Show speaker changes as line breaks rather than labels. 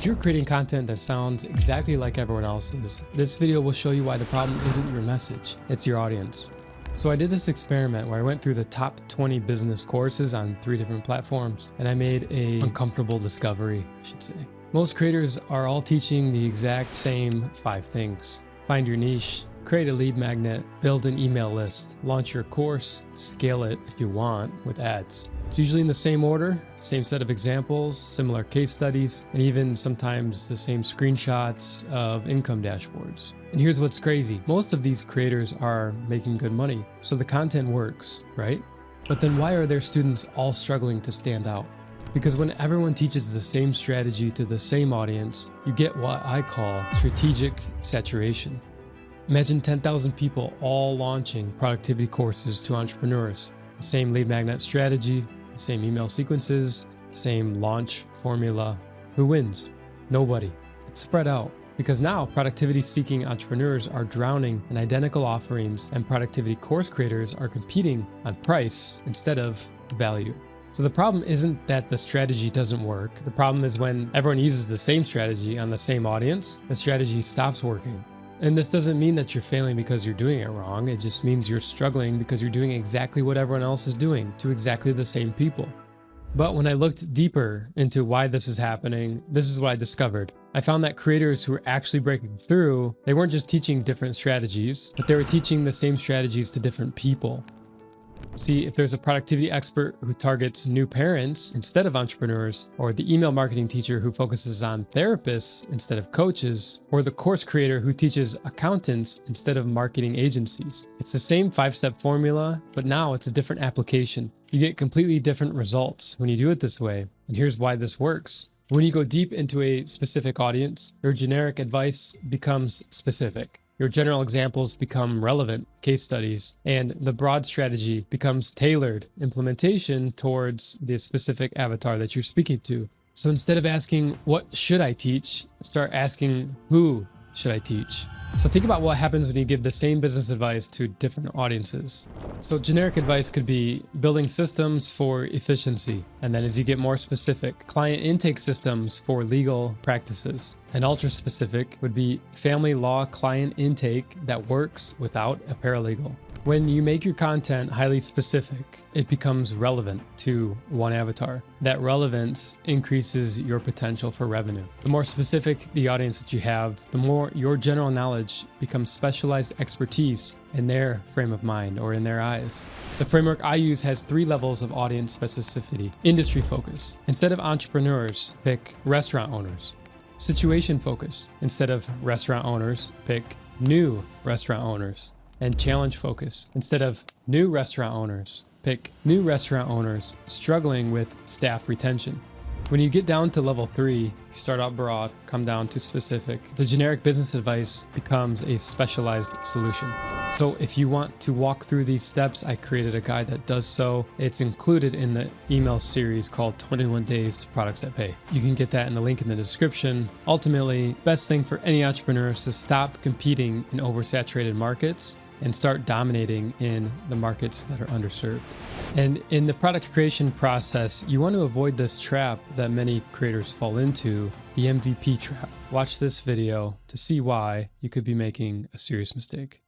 If you're creating content that sounds exactly like everyone else's, this video will show you why the problem isn't your message, it's your audience. So I did this experiment where I went through the top 20 business courses on 3 different platforms, and I made an uncomfortable discovery, I should say. Most creators are all teaching the exact same 5 things. Find your niche, create a lead magnet, build an email list, launch your course, scale it if you want with ads. It's usually in the same order, same set of examples, similar case studies, and even sometimes the same screenshots of income dashboards. And here's what's crazy. Most of these creators are making good money, so the content works, right? But then why are their students all struggling to stand out? Because when everyone teaches the same strategy to the same audience, you get what I call strategic saturation. Imagine 10,000 people all launching productivity courses to entrepreneurs. The same lead magnet strategy, the same email sequences, same launch formula. Who wins? Nobody. It's spread out. Because now productivity-seeking entrepreneurs are drowning in identical offerings and productivity course creators are competing on price instead of value. So the problem isn't that the strategy doesn't work. The problem is when everyone uses the same strategy on the same audience, the strategy stops working. And this doesn't mean that you're failing because you're doing it wrong. It just means you're struggling because you're doing exactly what everyone else is doing to exactly the same people. But when I looked deeper into why this is happening, this is what I discovered. I found that creators who were actually breaking through, they weren't just teaching different strategies, but they were teaching the same strategies to different people. See, if there's a productivity expert who targets new parents instead of entrepreneurs, or the email marketing teacher who focuses on therapists instead of coaches, or the course creator who teaches accountants instead of marketing agencies, it's the same 5-step formula, but now it's a different application. You get completely different results when you do it this way, and here's why this works. When you go deep into a specific audience, your generic advice becomes specific. Your general examples become relevant case studies, and the broad strategy becomes tailored implementation towards the specific avatar that you're speaking to. So instead of asking, what should I teach? Start asking, who should I teach? So think about what happens when you give the same business advice to different audiences. So generic advice could be building systems for efficiency. And then as you get more specific, client intake systems for legal practices. And ultra specific would be family law client intake that works without a paralegal. When you make your content highly specific, it becomes relevant to one avatar. That relevance increases your potential for revenue. The more specific the audience that you have, the more your general knowledge becomes specialized expertise in their frame of mind or in their eyes. The framework I use has 3 levels of audience specificity. Industry focus. Instead of entrepreneurs, pick restaurant owners. Situation focus. Instead of restaurant owners, pick new restaurant owners. And challenge focus. Instead of new restaurant owners, pick new restaurant owners struggling with staff retention. When you get down to level 3, you start out broad, come down to specific. The generic business advice becomes a specialized solution. So if you want to walk through these steps, I created a guide that does so. It's included in the email series called 21 Days to Products That Pay. You can get that in the link in the description. Ultimately, best thing for any entrepreneur is to stop competing in oversaturated markets and start dominating in the markets that are underserved. And in the product creation process, you want to avoid this trap that many creators fall into, the MVP trap. Watch this video to see why you could be making a serious mistake.